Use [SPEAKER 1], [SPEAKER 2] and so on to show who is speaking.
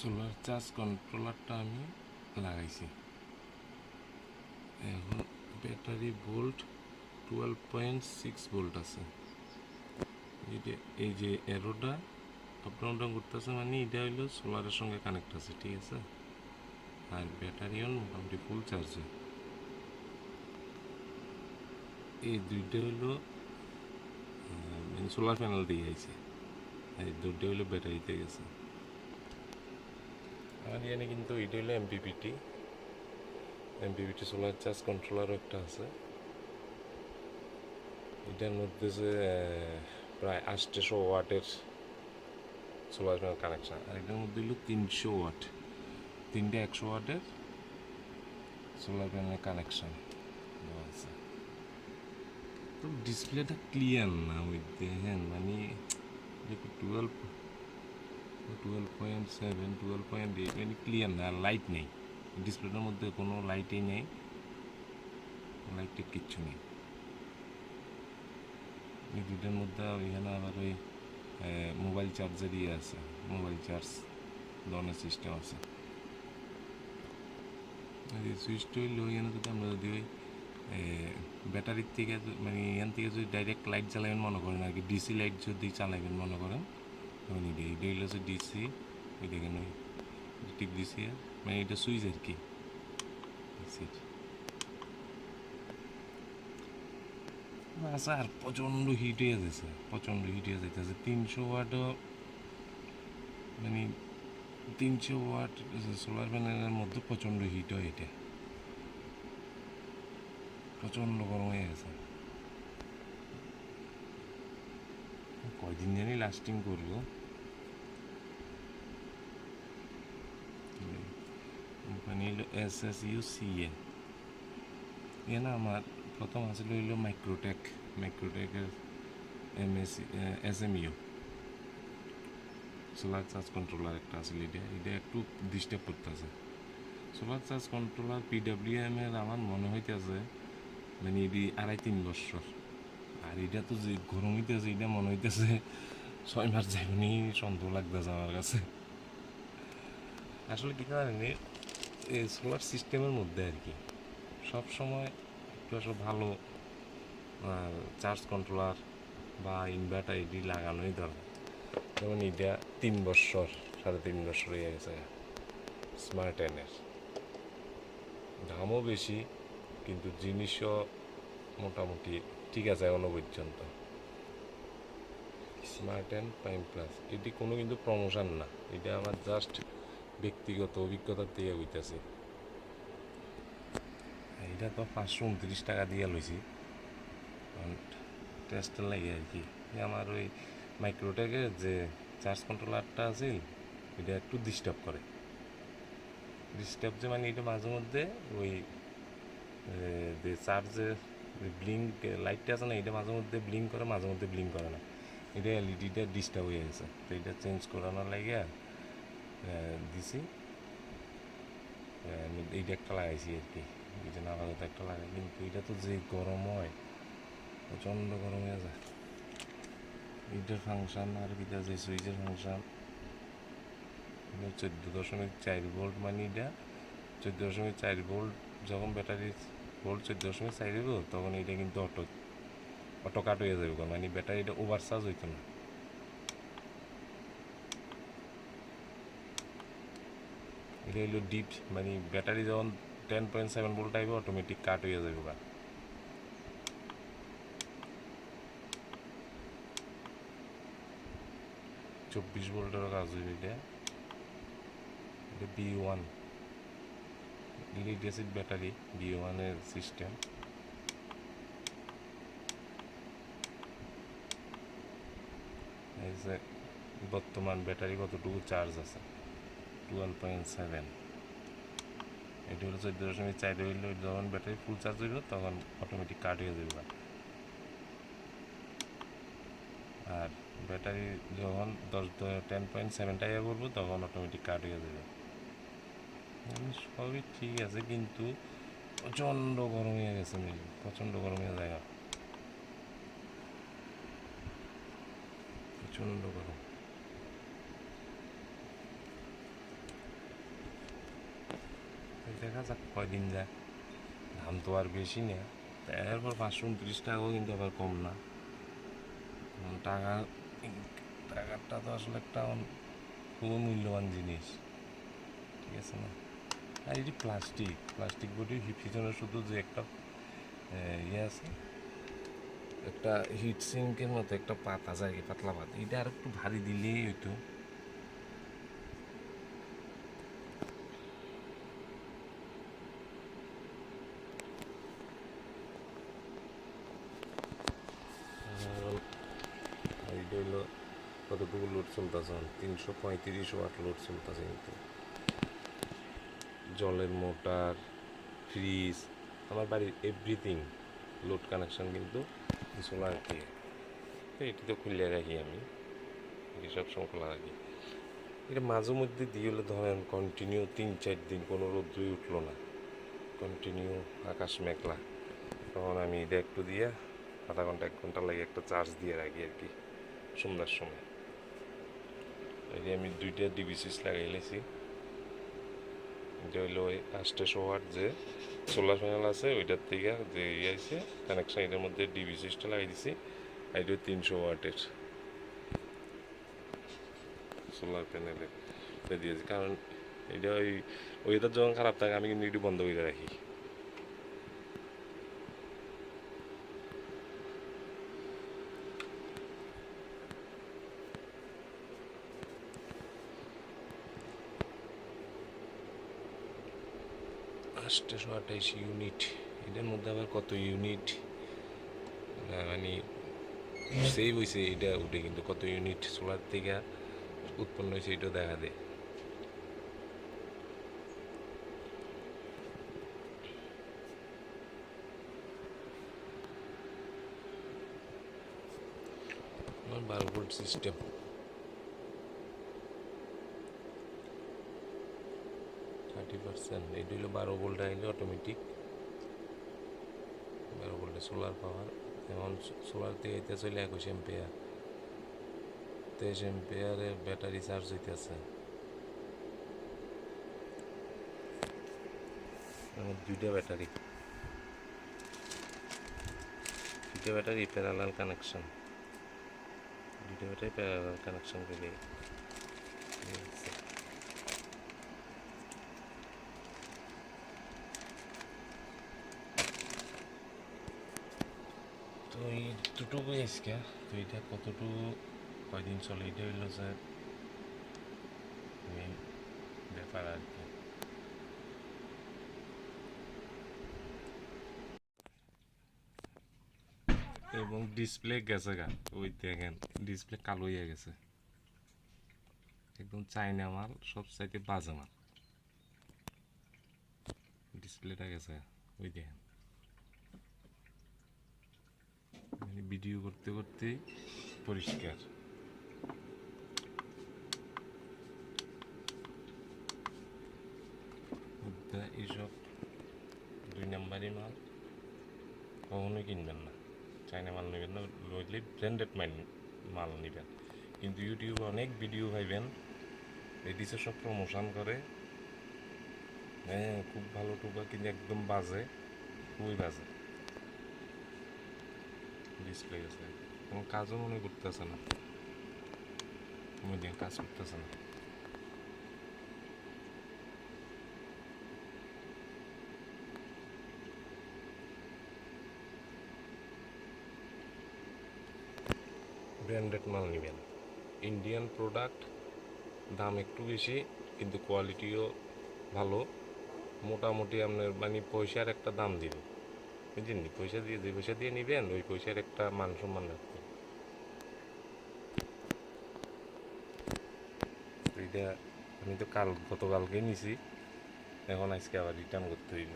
[SPEAKER 1] Solar charge কন্ট্রোলারটা আমি লাগাইছি। এখন ব্যাটারি ভোল্ট 12.6 ভোল্ট আছে। এই যে এরোটা আপ ডাউন করতেছে, মানে এটা হইলো সোলারের সঙ্গে কানেক্ট আছে, ঠিক আছে। আর ব্যাটারিও মোটামুটি ফুল চার্জে। এই দুইটা হইলো মানে সোলার প্যানেল দিয়ে আইছে, এই দুইটা হইলো ব্যাটারিতে গেছে। আর এখানে কিন্তু এটা হইলো এমপিপিটি সোলার চার্জ কন্ট্রোলারও একটা আছে। এটার মধ্যে যে প্রায় 800 ওয়াটের সোলার প্যানেল কানেকশান, আর এটার মধ্যে হলো 300 ওয়াট, তিনটে 100 ওয়াটের সোলার প্যানেল কানেকশান দেওয়া আছে। তো ডিসপ্লেটা ক্লিয়ার না ওই দেখেন, মানে 12.7 12.8 মানে ক্লিয়ার না, আর লাইট নেই ডিসপ্লেটার মধ্যে, কোনো লাইটই নেই, লাইটের কিচ্ছু নেই। এই দুইটার মধ্যে এখানে আবার ওই মোবাইল চার্জার দিয়ে আছে, মোবাইল চার্জ ধরনের সিস্টেম আছে। সুইচটা হইলো এখানে যদি আমরা যদি ওই ব্যাটারির থেকে মানে এখান থেকে যদি ডাইরেক্ট লাইট জ্বালাবেন মনে করেন আর কি, ডিসি লাইট যদি চালাবেন মনে করেন, তখন এটা হইলো যে ডিসি, ওই দেখেন ওই টিপ দিছি, মানে এটা সুইচ আর কি। আচ্ছা, আর প্রচণ্ড হিট হয়ে যেতেছে, প্রচণ্ড হিট হয়ে যেতেছে। 300 ওয়াটও, মানে 300 ওয়াট সোলার প্যানেলের মধ্যে প্রচণ্ড হিট হয়, এটা প্রচণ্ড গরম হয়ে গেছে। কয়দিন জানি লাস্টিং করবো। কোম্পানি হলো SSUCA। এ না আমার প্রথম আসলে হইলো মাইক্রোটেকের SMU সোলার চার্জ কন্ট্রোলার একটা আসলে, এটা একটু ডিস্টার্ব করতেছে। সোলার চার্জ কন্ট্রোলার PWM এর আমার মনে হইতেছে মানে এটি 2.5-3 বছর, আর এটা তো যে গরম হইতেছে, এটা মনে হইতেছে 6 মাস যায়নি, সন্দেহ লাগতেছে আমার কাছে। আসলে কি জানেন, এই সোলার সিস্টেমের মধ্যে আর কি সবসময় একটু আসলে ভালো চার্জ কন্ট্রোলার বা ইনভার্টার এটি লাগানোই দরকার। যেমন এটা 3 বছর 3.5 বছর হয়ে গেছে স্মার্ট এনের, দামও বেশি কিন্তু জিনিসও মোটামুটি ঠিক আছে এখনো পর্যন্ত। স্মার্ট এন প্রাইম প্লাস এটি কোনো কিন্তু প্রমোশন না, এটা আমার জাস্ট ব্যক্তিগত অভিজ্ঞতার থেকে হইতেছে। এটা তো 529 টাকা দিয়ে লইছি টেস্টের লাগে আর কি। আমার ওই মাইক্রোটেকের যে চার্জ কন্ট্রোলারটা আছে, এটা একটু ডিস্টার্ব যে মানে এটা মাঝে মধ্যে ওই যে চার্জের ব্লিঙ্ক লাইটটা আছে না, এটা মাঝে মধ্যে ব্লিঙ্ক করে, মাঝে মধ্যে ব্লিঙ্ক করে না, এটা এলইডিটা ডিস্টার্ব হয়ে গেছে। তো এটা চেঞ্জ করানোর লাগে দিছি, এইটা একটা লাগাইছি আর কি, এটা না আপাতত একটা লাগাই। কিন্তু এটা তো যে গরম হয়, প্রচণ্ড গরম হয়ে যায়। এইটার ফাংশন আর কি যে সুইচের ফাংশন 14.4 ভোল্ট, মানে এটা 14.4 ভোল্ট যখন ব্যাটারির ভোল্ট 14.4 হইব, তখন এটা কিন্তু অটো কাট হয়ে যাবে, মানে ব্যাটারিটা ওভার চার্জ হইতো না। এটা হইলো ডিপ, মানে ব্যাটারি যখন 10.7 ভোল্ট আইবে অটোমেটিক কাট হয়ে যাবে। 24 ভোল্টেরও কাজ হইবে এটা। এটা B1 lead acid battery, B1 এর সিস্টেম। এই যে বর্তমান ব্যাটারি কতটুকু চার্জ আছে, 12.7। এটা হলো 14.4 হইলে যখন ব্যাটারি ফুল চার্জ হইল তখন অটোমেটিক কাট হয়ে যাবে। আর ব্যাটারি যখন 10.7 টাকা করবো তখন অটোমেটিক কাট হয়ে যাবে। সবই ঠিক আছে, কিন্তু প্রচণ্ড গরম হয়ে গেছে, প্রচণ্ড গরম হয়ে যায়, প্রচণ্ড গরম। দেখা যাক কয়দিন যায়, দাম তো আর বেশি না, এরপর 529 টাকাও কিন্তু আবার কম না। টাকা টাকাটা তো আসলে একটা খুবই মূল্যবান জিনিস, ঠিক আছে না? আর এটি প্লাস্টিক বডি পিছনে শুধু যে একটা ইয়ে আছে, একটা হিট সিঙ্কের মতো একটা পাত আছে আর কি, পাতলা পাত, এটা আর একটু ভারী দিলেই হইতো। এটা হইলো কতটুকু লোড চলতেছে, 335 ওয়াট লোড চলতেছে, কিন্তু জলের মোটর, ফ্রিজ, আমার বাড়ির এভরিথিং লোড কানেকশন কিন্তু সোলার দিয়ে। তো এটি তো খুলে রাখি আমি, এটি সবসময় খোলা রাখি। এটা মাঝে মধ্যে দিয়ে হলে ধরেন কন্টিনিউ 3-4 দিন কোনো রোদ্রই উঠলো না, কন্টিনিউ আকাশ মেঘলা, তখন আমি এটা একটু দিয়ে আধা ঘন্টা 1 ঘন্টা লাগে একটা চার্জ দিয়ে রাখি আর কি সন্ধ্যার সময়। এই যে আমি 2টা ডিবি সুইচ লাগাই লেছি, এটা হইলো ওই 800 ওয়াট যে সোলার প্যানেল আছে ওইটার থেকে যে ইয়ে আছে কানেকশন, এটার মধ্যে ডিবি সুইচটা লাগাই দিছি। এটা 300 ওয়াটের সোলার প্যানেলে দিয়েছি, কারণ এটা ওই ওয়েদার যখন খারাপ থাকে আমি কিন্তু একটু বন্ধ করে রাখি। আটশো 28 ইউনিট, এটার মধ্যে আবার কত ইউনিট মানে সেভ হয়েছে এটা উঠে, কিন্তু কত ইউনিট সোলার থেকে উৎপন্ন হয়েছে এটাও দেখা দেয়। আমার 12 ভোল্ট সিস্টেম, 30%। এটা হলো 12 ভোল্ট আইলে অটোমেটিক 12 ভোল্টে সোলার পাওয়ার। যেমন সোলার থেকে এটা চলে 21 এম্পিয়ার, 23 এম্পিয়ারের ব্যাটারি চার্জ হইতেছে। আমার দুইটা ব্যাটারি প্যারালাল কানেকশন, দুইটা ব্যাটারি প্যারালাল কানেকশন করে তো এই দুটোকে আজকে, তো এটা কতটুকু কয়দিন চলে এটা হইলো যে মেন ব্যাপার আর কি। এবং ডিসপ্লে গেছে গা, ওই দেখেন ডিসপ্লে কালো হয়ে গেছে, একদম চাইনা মাল, সব চাইতে বাজে মাল, ডিসপ্লেটা গেছে ওই দেখেন। মানে ভিডিও করতে করতে পরিষ্কার। এইসব 2 নাম্বারই মাল কখনোই কিনবেন না, চাইনা মাল নেবেন না, নইলে ব্র্যান্ডেড মাল নেবেন। কিন্তু ইউটিউবে অনেক ভিডিও পাইবেন লেডিসে সব প্রমোশন করে, হ্যাঁ খুব ভালো টুকা, কিন্তু একদম বাজে, খুবই বাজে ডিসপ্লে গেছে, কোনো কাজও মনে করতেছে না, কাজ করতেছে না। ব্র্যান্ডেড মাল নেবেন, ইন্ডিয়ান প্রোডাক্ট, দাম একটু বেশি কিন্তু কোয়ালিটিও ভালো, মোটামুটি আপনার মানে পয়সার একটা দাম দিব, বুঝলেন? পয়সা দিয়ে যে পয়সা দিয়ে নেবেন ওই পয়সার একটা মান সম্মান রাখবেন। এইটা আমি তো গতকালকেই নিছি, এখন আজকে আবার রিটার্ন করতে হইল।